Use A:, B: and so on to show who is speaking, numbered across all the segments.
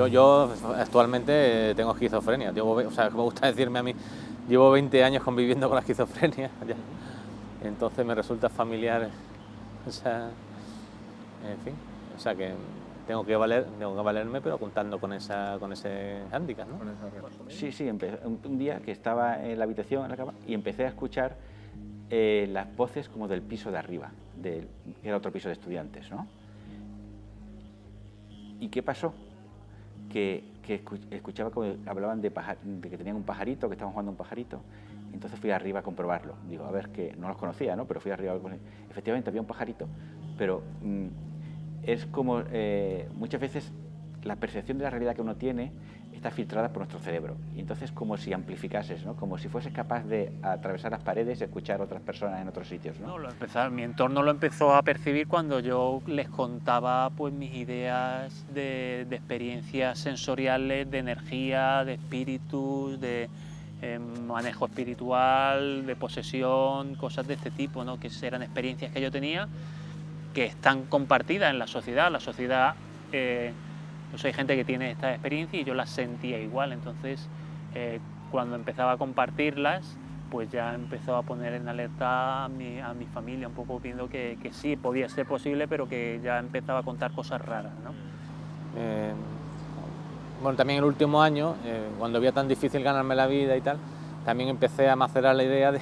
A: Yo actualmente tengo esquizofrenia. O sea, me gusta decirme a mí, llevo 20 años conviviendo con la esquizofrenia. Ya. Entonces me resulta familiar. O sea, en fin. O sea que tengo que valerme, pero contando con ese hándicap, ¿no?
B: Sí, un día que estaba en la habitación, en la cama, y empecé a escuchar las voces como del piso de arriba, que era otro piso de estudiantes, ¿no? ¿Y qué pasó? Que escuchaba como hablaban de que tenían un pajarito, que estaban jugando un pajarito. Entonces fui arriba a comprobarlo. Digo, a ver, que no los conocía, ¿no? Pero fui arriba a ver. Efectivamente había un pajarito, pero es como muchas veces la percepción de la realidad que uno tiene está filtrada por nuestro cerebro. Y entonces como si amplificases, ¿no? Como si fueses capaz de atravesar las paredes y escuchar a otras personas en otros sitios, ¿no?
C: Mi entorno lo empezó a percibir cuando yo les contaba pues mis ideas de experiencias sensoriales, de energía, de espíritus, de manejo espiritual, de posesión, cosas de este tipo, ¿no? Que eran experiencias que yo tenía que están compartidas en la sociedad. La sociedad, pues hay gente que tiene estas experiencias y yo las sentía igual. Entonces, cuando empezaba a compartirlas, pues ya empezó a poner en alerta a mi familia, un poco viendo que sí, podía ser posible, pero que ya empezaba a contar cosas raras, ¿no?
A: Bueno, también el último año, cuando veía tan difícil ganarme la vida y tal, también empecé a macerar la idea de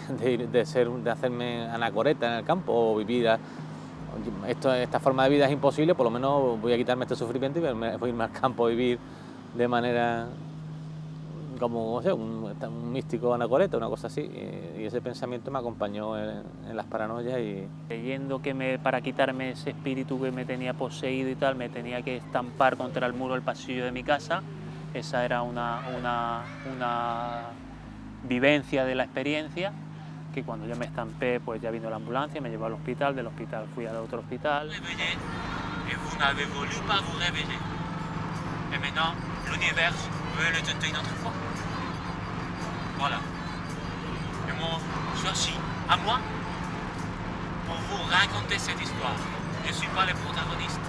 A: hacerme anacoreta en el campo o vivir. Esta forma de vida es imposible, por lo menos voy a quitarme este sufrimiento y voy a irme al campo a vivir de manera como, no sé, un místico anacoreta, una cosa así. Y ese pensamiento me acompañó en las paranoias.
C: Creyendo que para quitarme ese espíritu que me tenía poseído y tal, me tenía que estampar contra el muro del pasillo de mi casa. Esa era una vivencia de la experiencia, que cuando yo me estampé, pues ya vino la ambulancia, me llevó al hospital, del hospital fui al otro hospital.
D: Et vous n'avez voulu pas vous réveiller. Et maintenant, l'univers veut le tenter une autre fois. Voilà. Et moi, je suis à moi pour vous raconter cette histoire. Je ne suis pas le protagoniste.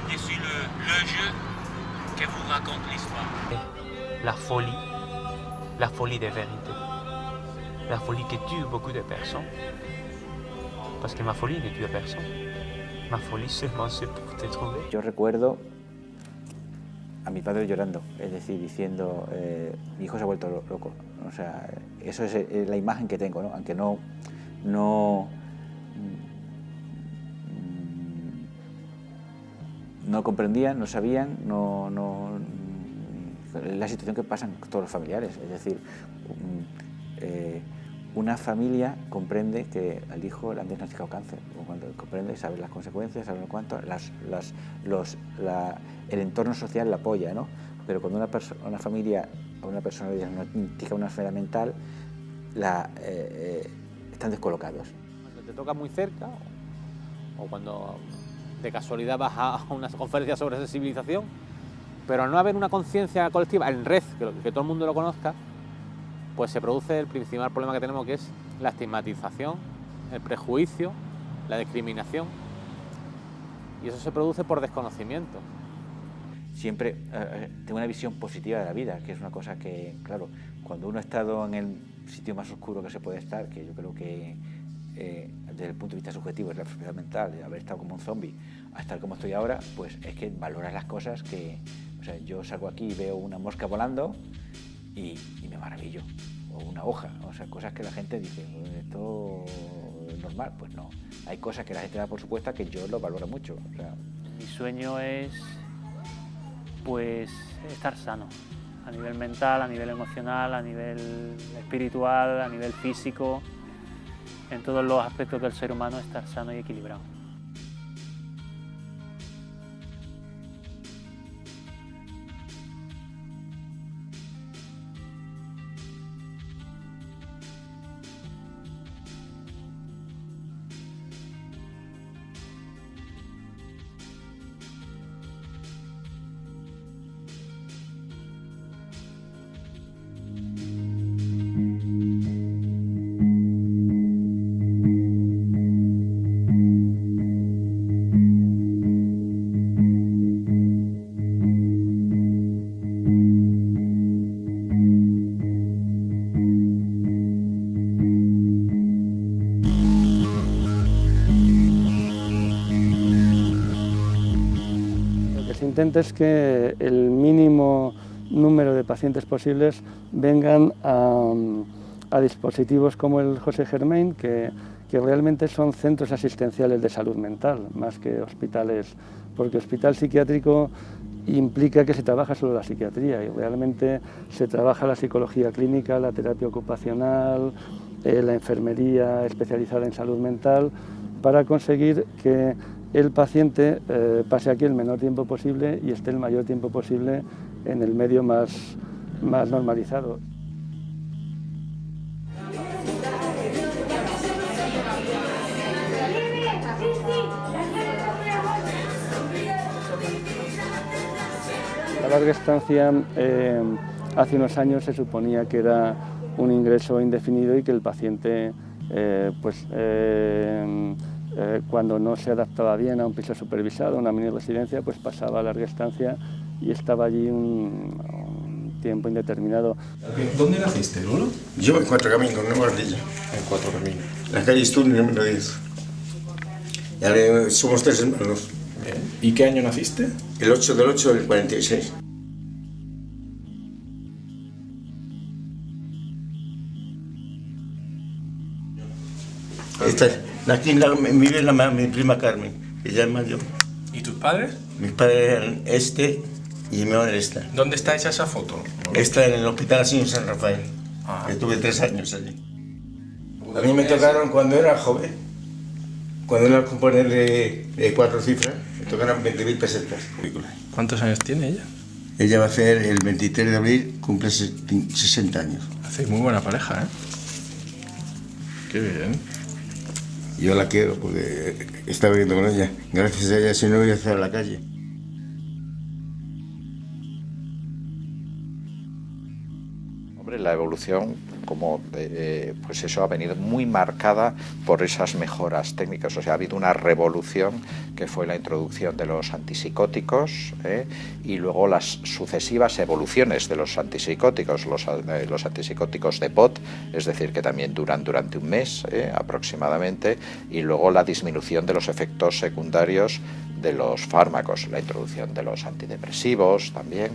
D: Je suis le jeu que vous raconte l'histoire.
E: La folie de vérité. La folie qui tue beaucoup de personnes. Parce que ma folie ne tue personne. Ma folie seulement c'est pour te trouver.
B: Yo recuerdo a mi padre llorando, es decir, diciendo, mi hijo se ha vuelto loco. O sea, eso es la imagen que tengo, ¿no? Aunque no comprendían, no sabían, la situación que pasan todos los familiares. Es decir, una familia comprende que al hijo le han diagnosticado cáncer, cuando comprende, sabe las consecuencias, sabe cuánto, el entorno social la apoya, ¿no? Pero cuando una familia o una persona le diagnostica una enfermedad mental, están descolocados.
A: Cuando te toca muy cerca, o cuando de casualidad vas a una conferencia sobre sensibilización, pero al no haber una conciencia colectiva en red, que todo el mundo lo conozca, pues se produce el principal problema que tenemos, que es la estigmatización, el prejuicio, la discriminación, y eso se produce por desconocimiento.
B: Siempre tengo una visión positiva de la vida, que es una cosa que, claro, cuando uno ha estado en el sitio más oscuro que se puede estar, que yo creo que desde el punto de vista subjetivo es la enfermedad mental, de haber estado como un zombie a estar como estoy ahora, pues es que valoras las cosas que, o sea, yo salgo aquí y veo una mosca volando y me maravillo, o una hoja, o sea, cosas que la gente dice, esto es normal, pues no, hay cosas que la gente da por supuesta que yo lo valoro mucho. O sea,
C: mi sueño es pues estar sano, a nivel mental, a nivel emocional, a nivel espiritual, a nivel físico, en todos los aspectos del ser humano, estar sano y equilibrado.
F: intentes que el mínimo número de pacientes posibles vengan a dispositivos como el José Germain, que realmente son centros asistenciales de salud mental, más que hospitales, porque hospital psiquiátrico implica que se trabaja solo la psiquiatría y realmente se trabaja la psicología clínica, la terapia ocupacional, la enfermería especializada en salud mental, para conseguir que el paciente pase aquí el menor tiempo posible y esté el mayor tiempo posible en el medio más normalizado. La larga estancia hace unos años se suponía que era un ingreso indefinido y que el paciente cuando no se adaptaba bien a un piso supervisado, a una mini residencia, pues pasaba a larga estancia y estaba allí un tiempo indeterminado.
G: ¿Dónde naciste, Lolo?
H: Yo en Cuatro Caminos, en Nueva Ardilla.
G: En Cuatro Caminos.
H: La calle Sturm, número 10. Y ahora somos 3 hermanos.
G: Bien. ¿Y qué año naciste?
H: El 8 del 8 del 46. Aquí vive mi prima Carmen, ella es mayor.
G: ¿Y tus padres?
H: Mis padres eran y mi madre esta.
G: ¿Dónde está hecha esa foto?
H: Está en el hospital así en San Rafael. Estuve 3 años allí. A mí me tocaron cuando era joven, cuando era componer de 4 cifras, me tocaron 20.000 pesetas.
G: ¿Cuántos años tiene ella?
H: Ella va a hacer el 23 de abril, cumple 60 años.
G: Hacéis muy buena pareja, ¿eh? Qué bien.
H: Yo la quiero porque estaba viviendo con ella. Gracias a ella, si no, voy a estar a la calle.
B: Hombre, la evolución, pues eso ha venido muy marcada por esas mejoras técnicas. O sea, ha habido una revolución que fue la introducción de los antipsicóticos y luego las sucesivas evoluciones de los antipsicóticos, los antipsicóticos de POT, es decir, que también duran durante un mes aproximadamente, y luego la disminución de los efectos secundarios de los fármacos, la introducción de los antidepresivos también.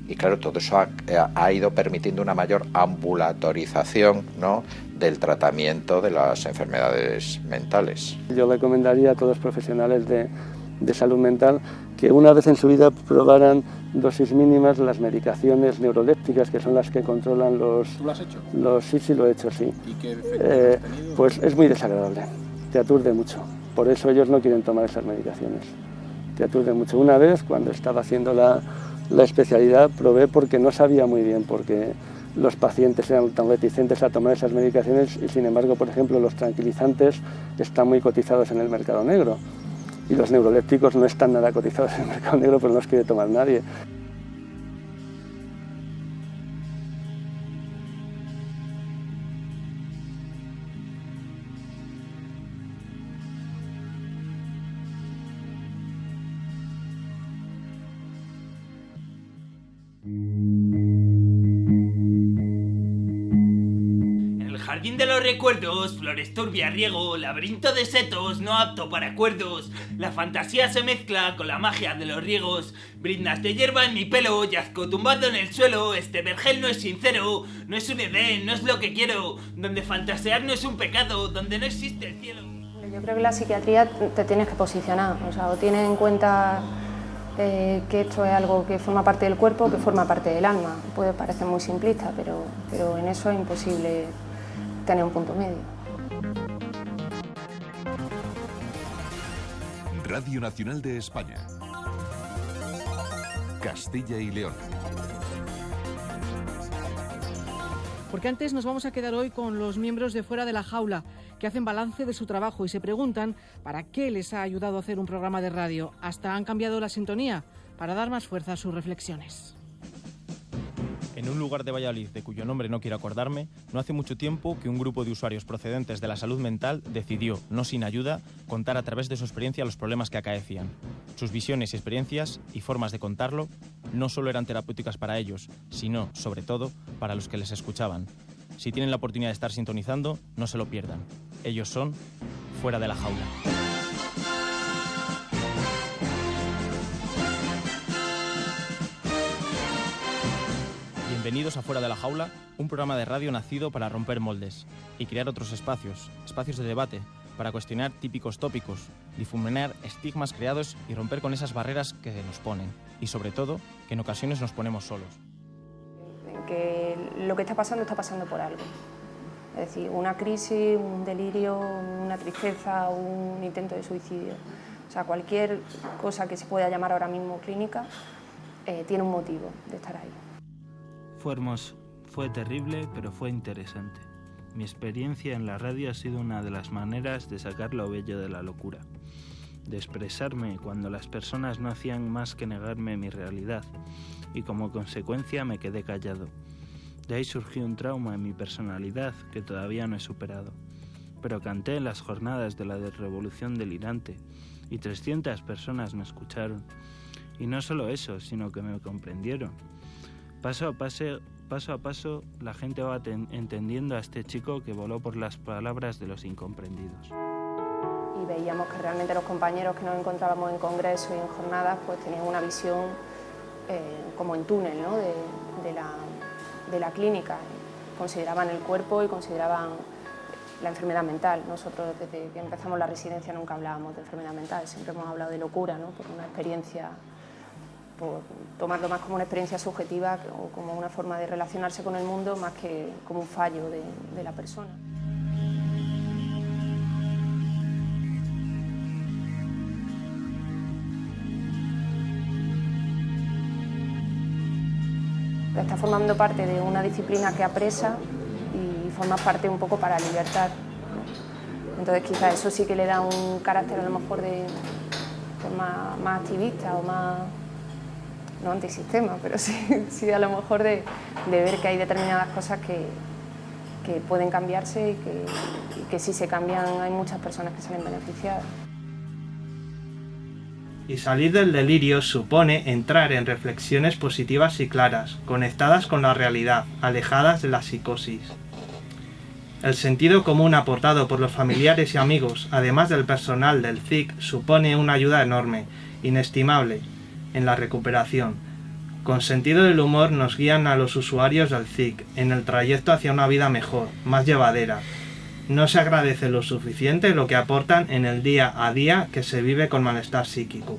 B: Y claro, todo eso ha ido permitiendo una mayor ambulatorización, ¿no?, del tratamiento de las enfermedades mentales.
F: Yo recomendaría a todos los profesionales de salud mental que una vez en su vida probaran dosis mínimas las medicaciones neurolépticas, que son las que controlan los...
I: ¿Tú lo has hecho?
F: Sí, lo he hecho, sí.
I: ¿Y qué efectos has tenido?
F: Pues es muy desagradable, te aturde mucho. Por eso ellos no quieren tomar esas medicaciones. Te aturde mucho. Una vez, cuando estaba haciendo la especialidad, probé porque no sabía muy bien, porque los pacientes eran tan reticentes a tomar esas medicaciones y, sin embargo, por ejemplo, los tranquilizantes están muy cotizados en el mercado negro y los neurolépticos no están nada cotizados en el mercado negro, pero no los quiere tomar nadie.
J: Jardín de los recuerdos, flores turbia, riego, laberinto de setos, no apto para acuerdos. La fantasía se mezcla con la magia de los riegos. Briznas de hierba en mi pelo, yazco tumbado en el suelo. Este vergel no es sincero, no es un edén, no es lo que quiero. Donde fantasear no es un pecado, donde no existe el cielo.
K: Yo creo que la psiquiatría te tienes que posicionar, o sea, o tienes en cuenta que esto es algo que forma parte del cuerpo, que forma parte del alma. Puede parecer muy simplista, pero en eso es imposible tener un punto medio.
L: Radio Nacional de España. Castilla y León.
M: Porque antes nos vamos a quedar hoy con los miembros de Fuera de la Jaula, que hacen balance de su trabajo y se preguntan para qué les ha ayudado a hacer un programa de radio. Hasta han cambiado la sintonía para dar más fuerza a sus reflexiones.
N: En un lugar de Valladolid de cuyo nombre no quiero acordarme, no hace mucho tiempo que un grupo de usuarios procedentes de la salud mental decidió, no sin ayuda, contar a través de su experiencia los problemas que acaecían. Sus visiones, experiencias y formas de contarlo no solo eran terapéuticas para ellos, sino, sobre todo, para los que les escuchaban. Si tienen la oportunidad de estar sintonizando, no se lo pierdan. Ellos son Fuera de la Jaula. Bienvenidos a Fuera de la Jaula, un programa de radio nacido para romper moldes y crear otros espacios de debate, para cuestionar típicos tópicos, difuminar estigmas creados y romper con esas barreras que nos ponen. Y sobre todo, que en ocasiones nos ponemos solos.
K: Que lo que está pasando por algo. Es decir, una crisis, un delirio, una tristeza, un intento de suicidio. O sea, cualquier cosa que se pueda llamar ahora mismo clínica tiene un motivo de estar ahí.
I: Fue hermoso, fue terrible, pero fue interesante. Mi experiencia en la radio ha sido una de las maneras de sacar lo bello de la locura, de expresarme cuando las personas no hacían más que negarme mi realidad, y como consecuencia me quedé callado. De ahí surgió un trauma en mi personalidad que todavía no he superado. Pero canté en las jornadas de la Revolución Delirante y 300 personas me escucharon. Y no solo eso, sino que me comprendieron. Paso a paso, la gente va entendiendo a este chico que voló por las palabras de los incomprendidos.
K: Y veíamos que realmente los compañeros que nos encontrábamos en congresos y en jornadas pues tenían una visión como en túnel, ¿no? de la clínica. Consideraban el cuerpo y consideraban la enfermedad mental. Nosotros desde que empezamos la residencia nunca hablábamos de enfermedad mental, siempre hemos hablado de locura, ¿no? Por una experiencia, por tomarlo más como una experiencia subjetiva o como una forma de relacionarse con el mundo más que como un fallo de la persona. Está formando parte de una disciplina que apresa y forma parte un poco para libertar. Entonces quizás eso sí que le da un carácter a lo mejor pues más activista o más, no antisistema, pero sí a lo mejor de ver que hay determinadas cosas que pueden cambiarse y que si se cambian hay muchas personas que salen beneficiadas.
O: Y salir del delirio supone entrar en reflexiones positivas y claras, conectadas con la realidad, alejadas de la psicosis. El sentido común aportado por los familiares y amigos, además del personal del CIC, supone una ayuda enorme, inestimable, en la recuperación. Con sentido del humor nos guían a los usuarios del CIC en el trayecto hacia una vida mejor, más llevadera. No se agradece lo suficiente lo que aportan en el día a día que se vive con malestar psíquico.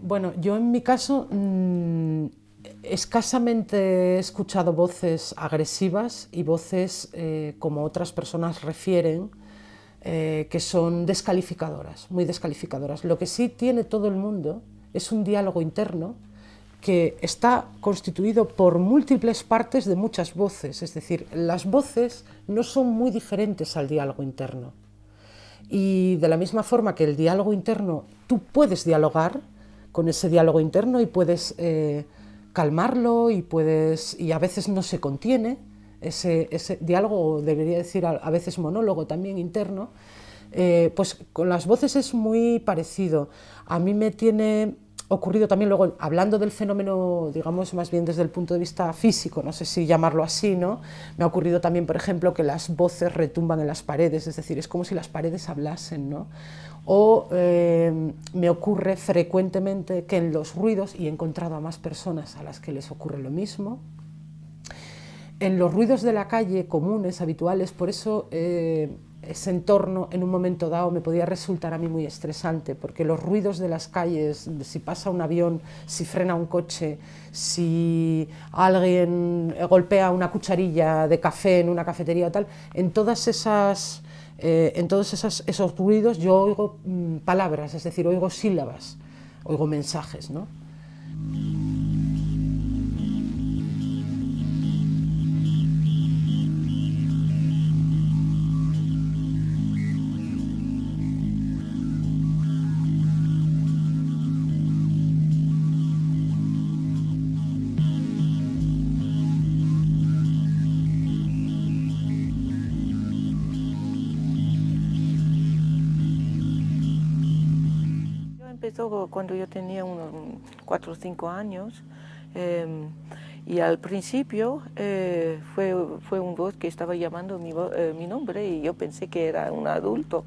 M: Bueno, yo en mi caso escasamente he escuchado voces agresivas y voces, como otras personas refieren, que son descalificadoras, muy descalificadoras. Lo que sí tiene todo el mundo es un diálogo interno que está constituido por múltiples partes de muchas voces, es decir, las voces no son muy diferentes al diálogo interno. Y de la misma forma que el diálogo interno, tú puedes dialogar con ese diálogo interno y puedes calmarlo y a veces no se contiene ese diálogo, debería decir a veces monólogo también interno, pues con las voces es muy parecido. A mí me tiene ocurrido también luego, hablando del fenómeno, digamos, más bien desde el punto de vista físico, no sé si llamarlo así, ¿no? Me ha ocurrido también, por ejemplo, que las voces retumban en las paredes, es decir, es como si las paredes hablasen, ¿no? O me ocurre frecuentemente que en los ruidos, y he encontrado a más personas a las que les ocurre lo mismo, en los ruidos de la calle comunes, habituales, por eso ese entorno en un momento dado me podía resultar a mí muy estresante, porque los ruidos de las calles, si pasa un avión, si frena un coche, si alguien golpea una cucharilla de café en una cafetería o tal, en todos esos ruidos yo oigo palabras, es decir, oigo sílabas, oigo mensajes, ¿no?
P: empezó cuando yo tenía unos 4 o 5 años. Y al principio fue un voz que estaba llamando mi nombre y yo pensé que era un adulto.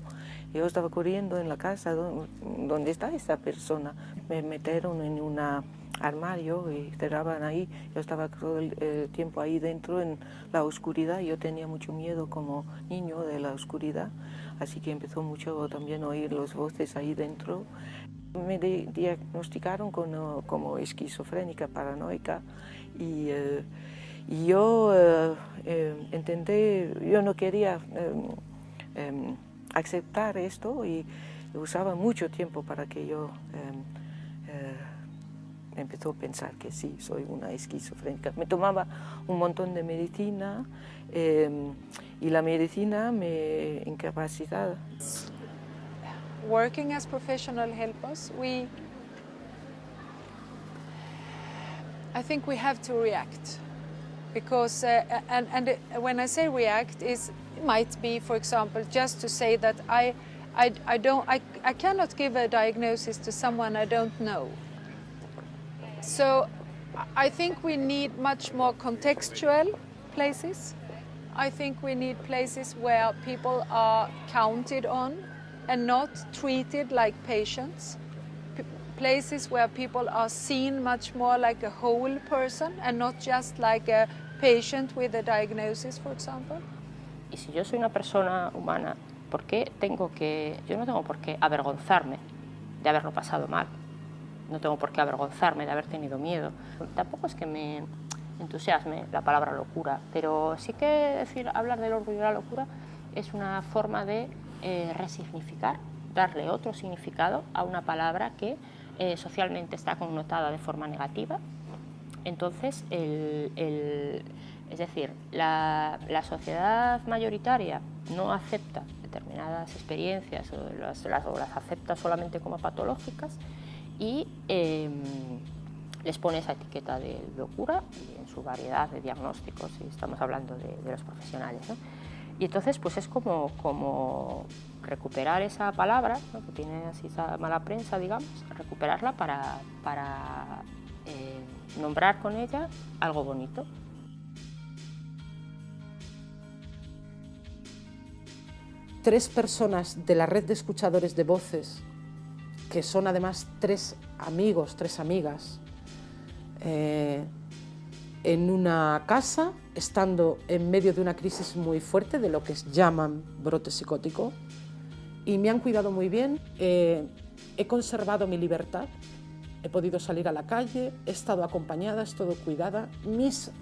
P: Yo estaba corriendo en la casa donde está esta persona. Me metieron en un armario y cerraban ahí. Yo estaba todo el tiempo ahí dentro en la oscuridad. Yo tenía mucho miedo como niño de la oscuridad, así que empezó mucho también a oír las voces ahí dentro. Me diagnosticaron como esquizofrénica paranoica y yo intenté, yo no quería aceptar esto y usaba mucho tiempo para que yo empezó a pensar que sí, soy una esquizofrénica. Me tomaba un montón de medicina y la medicina me incapacitaba.
Q: Working as professional helpers, I think we have to react, because when I say react, it might be, for example, just to say that I cannot give a diagnosis to someone I don't know. So I think we need much more contextual places. I think we need places where people are counted on and not treated like patients. Places where people are seen much more like a whole person and not just like a patient with a diagnosis, for example.
R: Y si yo soy una persona humana, ¿por qué yo no tengo por qué avergonzarme de haberlo pasado mal? No tengo por qué avergonzarme de haber tenido miedo. Tampoco es que me entusiasme la palabra locura, pero sí que hablar del orgullo y la locura es una forma de resignificar, darle otro significado a una palabra que socialmente está connotada de forma negativa. Entonces, es decir, la sociedad mayoritaria no acepta determinadas experiencias o las acepta solamente como patológicas y les pone esa etiqueta de locura y en su variedad de diagnósticos, y estamos hablando de los profesionales, ¿no? Y entonces pues es como recuperar esa palabra, ¿no?, que tiene así esa mala prensa, digamos, recuperarla para nombrar con ella algo bonito.
M: Tres personas de la red de escuchadores de voces, que son además 3 amigos, 3 amigas, en una casa, estando en medio de una crisis muy fuerte de lo que llaman brote psicótico, y me han cuidado muy bien. He conservado mi libertad, he podido salir a la calle, he estado acompañada, he estado cuidada. Mis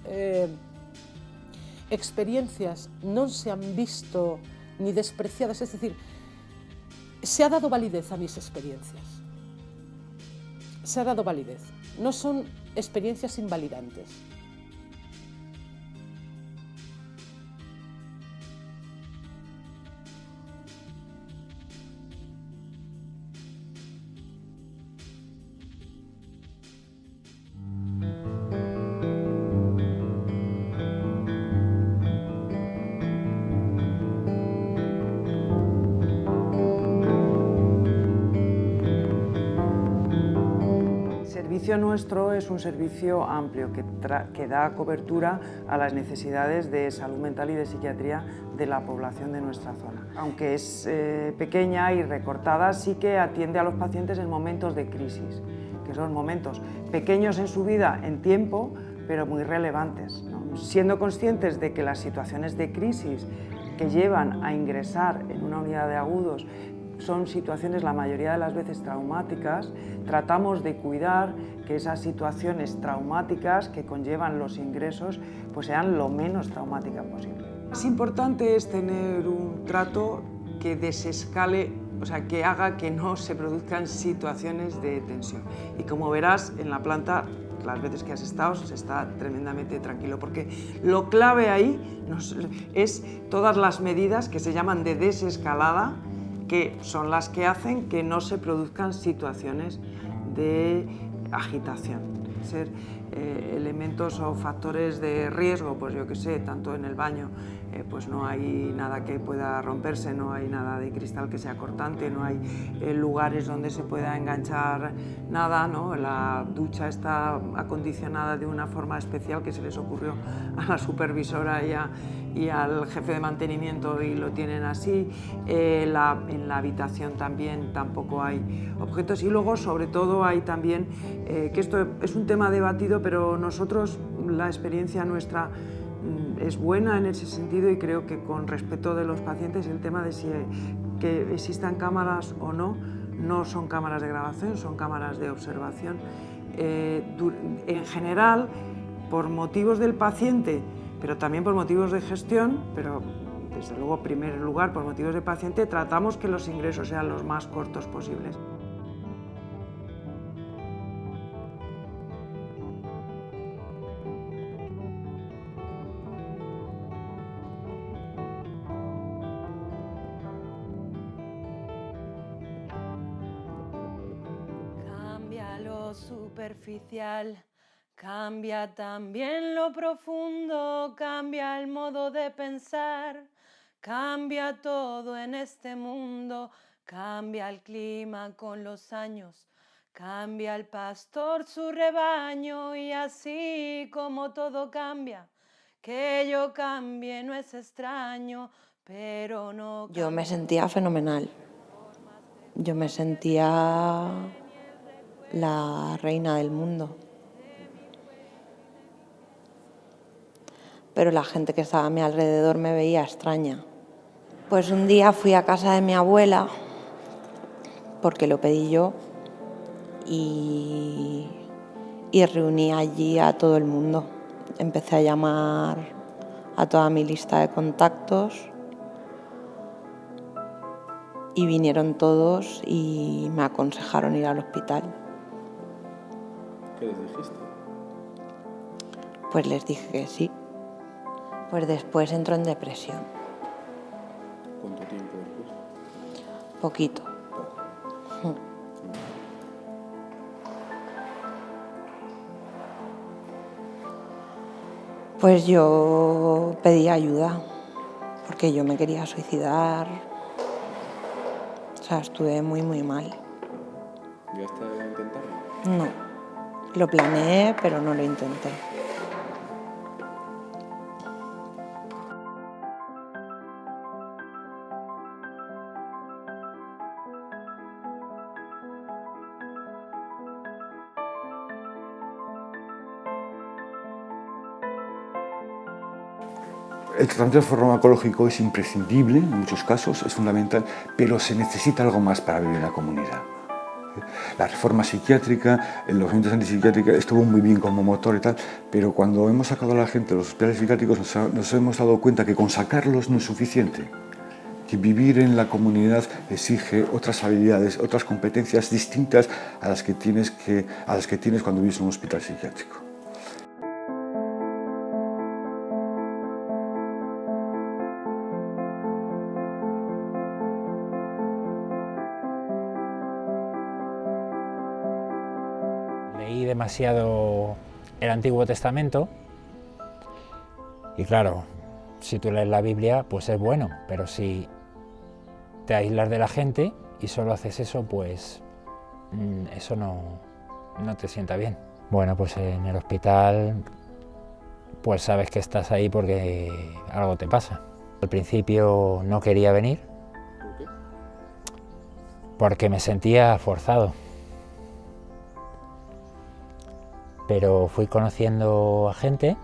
M: experiencias no se han visto ni despreciadas, es decir, se ha dado validez a mis experiencias. Se ha dado validez. No son experiencias invalidantes.
S: El servicio nuestro es un servicio amplio que da cobertura a las necesidades de salud mental y de psiquiatría de la población de nuestra zona. Aunque es pequeña y recortada, sí que atiende a los pacientes en momentos de crisis, que son momentos pequeños en su vida, en tiempo, pero muy relevantes, ¿no? Siendo conscientes de que las situaciones de crisis que llevan a ingresar en una unidad de agudos son situaciones la mayoría de las veces traumáticas, tratamos de cuidar que esas situaciones traumáticas que conllevan los ingresos pues sean lo menos traumáticas posible. Lo más importante es tener un trato que desescale, o sea, que haga que no se produzcan situaciones de tensión. Y como verás en la planta, las veces que has estado, se está tremendamente tranquilo, porque lo clave ahí es todas las medidas que se llaman de desescalada, que son las que hacen que no se produzcan situaciones de agitación. ser elementos o factores de riesgo, pues yo qué sé, tanto en el baño, pues no hay nada que pueda romperse, no hay nada de cristal que sea cortante, no hay lugares donde se pueda enganchar nada, ¿no? La ducha está acondicionada de una forma especial que se les ocurrió a la supervisora y al jefe de mantenimiento y lo tienen así. En la habitación también tampoco hay objetos y luego sobre todo hay también, que esto es un tema debatido, pero nosotros, la experiencia nuestra es buena en ese sentido y creo que con respeto de los pacientes el tema de si que existan cámaras o no, no son cámaras de grabación, son cámaras de observación. En general, por motivos del paciente, pero también por motivos de gestión, pero desde luego en primer lugar por motivos de paciente, tratamos que los ingresos sean los más cortos posibles.
T: Cambia lo superficial, cambia también lo profundo, cambia el modo de pensar, cambia todo en este mundo, cambia el clima con los años, cambia el pastor su rebaño y así como todo cambia, que yo cambie no es extraño, pero no...
U: Yo me sentía fenomenal, yo me sentía la reina del mundo. Pero la gente que estaba a mi alrededor me veía extraña. Pues un día fui a casa de mi abuela, porque lo pedí yo, y reuní allí a todo el mundo. Empecé a llamar a toda mi lista de contactos y vinieron todos y me aconsejaron ir al hospital.
V: ¿Qué les dijiste?
U: Pues les dije que sí. Pues después entró en depresión.
V: ¿Cuánto tiempo después?
U: Poquito. Pues yo pedí ayuda, porque yo me quería suicidar. O sea, estuve muy, muy mal.
V: ¿Llegaste a intentarlo?
U: No, lo planeé, pero no lo intenté.
H: El tratamiento farmacológico es imprescindible en muchos casos, es fundamental, pero se necesita algo más para vivir en la comunidad. La reforma psiquiátrica, los movimientos antipsiquiátricos estuvo muy bien como motor y tal, pero cuando hemos sacado a la gente de los hospitales psiquiátricos nos hemos dado cuenta que con sacarlos no es suficiente, que vivir en la comunidad exige otras habilidades, otras competencias distintas a las que tienes cuando vives en un hospital psiquiátrico.
W: Leí demasiado el Antiguo Testamento y claro, si tú lees la Biblia pues es bueno, pero si te aíslas de la gente y solo haces eso, pues eso no te sienta bien. Bueno, pues en el hospital pues sabes que estás ahí porque algo te pasa. Al principio no quería venir.
V: ¿Por qué?
W: Porque me sentía forzado. Pero fui conociendo a gente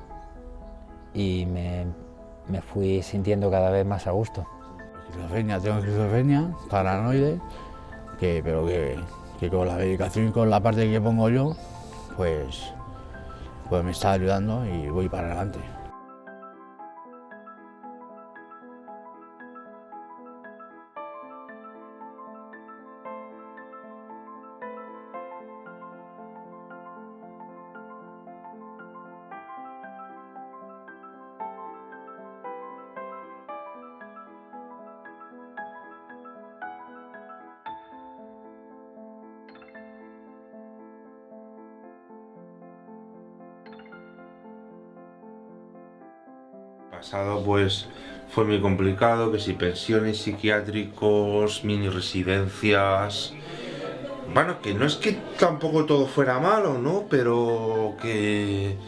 W: y me fui sintiendo cada vez más a gusto.
X: Esquizofrenia, tengo esquizofrenia, paranoide, pero que con la medicación y con la parte que pongo yo, pues me está ayudando y voy para adelante.
A: pasado pues fue muy complicado, que si pensiones psiquiátricos, mini residencias. Bueno, que no es que tampoco todo fuera malo, ¿no? Pero que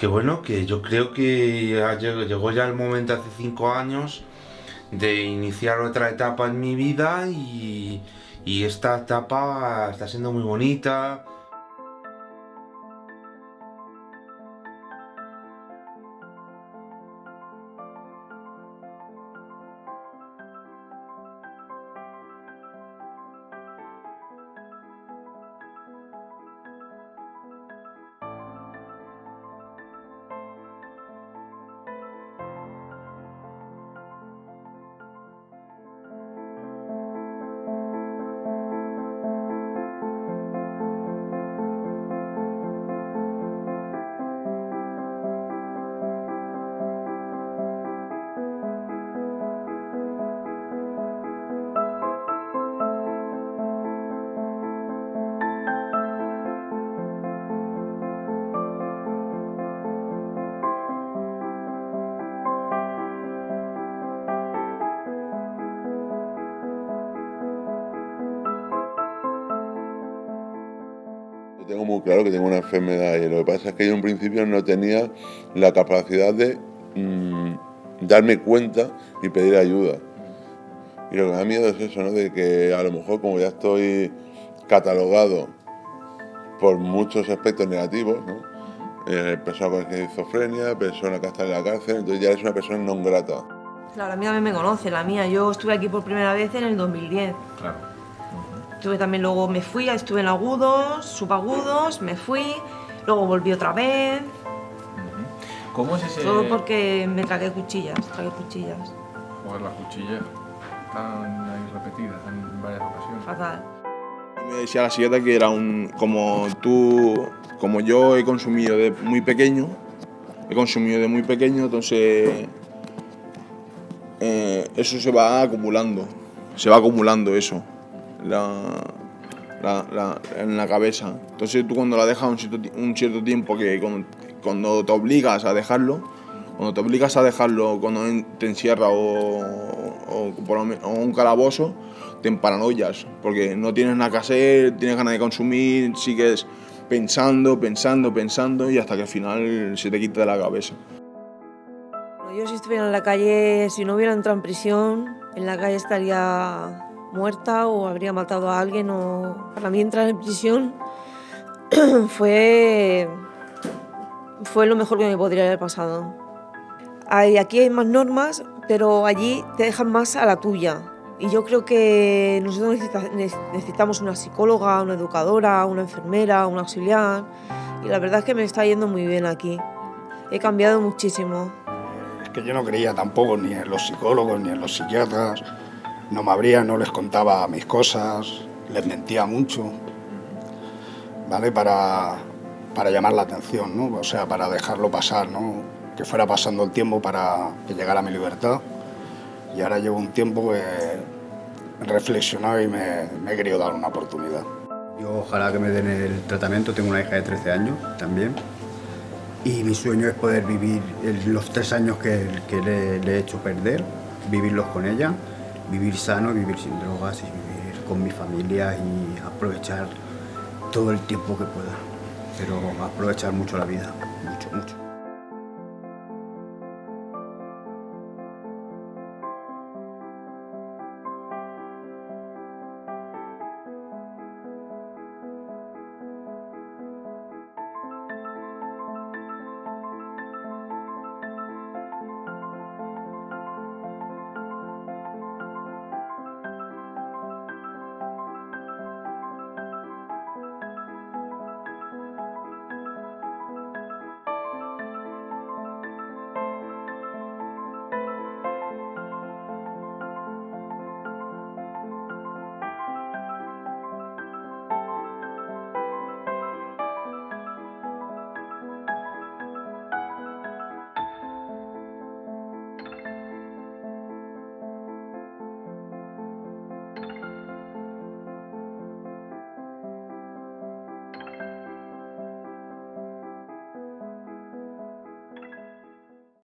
A: bueno, que yo creo que llegó ya el momento hace 5 años de iniciar otra etapa en mi vida y esta etapa está siendo muy bonita.
C: Tengo muy claro que tengo una enfermedad y lo que pasa es que yo en principio no tenía la capacidad de darme cuenta y pedir ayuda. Y lo que me da miedo es eso, ¿no? De que a lo mejor como ya estoy catalogado por muchos aspectos negativos, ¿no? Persona con esquizofrenia, persona que está en la cárcel, entonces ya eres una persona non grata.
D: Claro, la mía también me conoce, la mía. Yo estuve aquí por primera vez en el 2010.
V: Claro.
D: Estuve también, luego me fui, estuve en agudos, subagudos, me fui, luego volví otra vez.
V: ¿Cómo es ese...?
D: Todo porque me tragué cuchillas.
V: Joder, las cuchillas están ahí repetidas en varias ocasiones.
D: Fatal.
E: Me decía la psiquiatra que era como yo he consumido de muy pequeño, entonces eso se va acumulando eso. En la cabeza. Entonces tú cuando la dejas un cierto tiempo, que cuando te obligas a dejarlo, cuando te encierras o un calabozo, te emparanoias, porque no tienes nada que hacer, tienes ganas de consumir, sigues pensando y hasta que al final se te quita de la cabeza.
D: Yo si estuviera en la calle, si no hubiera entrado en prisión, en la calle estaría muerta o habría matado a alguien. Para mí entrar en prisión fue lo mejor que me podría haber pasado. Aquí hay más normas, pero allí te dejan más a la tuya. Y yo creo que nosotros necesitamos una psicóloga, una educadora, una enfermera, un auxiliar. Y la verdad es que me está yendo muy bien aquí. He cambiado muchísimo.
Y: Es que yo no creía tampoco ni en los psicólogos ni en los psiquiatras. No me abría, no les contaba mis cosas, les mentía mucho, ¿vale? Para llamar la atención, ¿no? O sea, para dejarlo pasar, ¿no? Que fuera pasando el tiempo para que llegara mi libertad. Y ahora llevo un tiempo que he reflexionado y me he querido dar una oportunidad.
Z: Yo ojalá que me den el tratamiento, tengo una hija de 13 años también. Y mi sueño es poder vivir los 3 años que le he hecho perder, vivirlos con ella. Vivir sano, vivir sin drogas y vivir con mi familia y aprovechar todo el tiempo que pueda, pero aprovechar mucho la vida, mucho.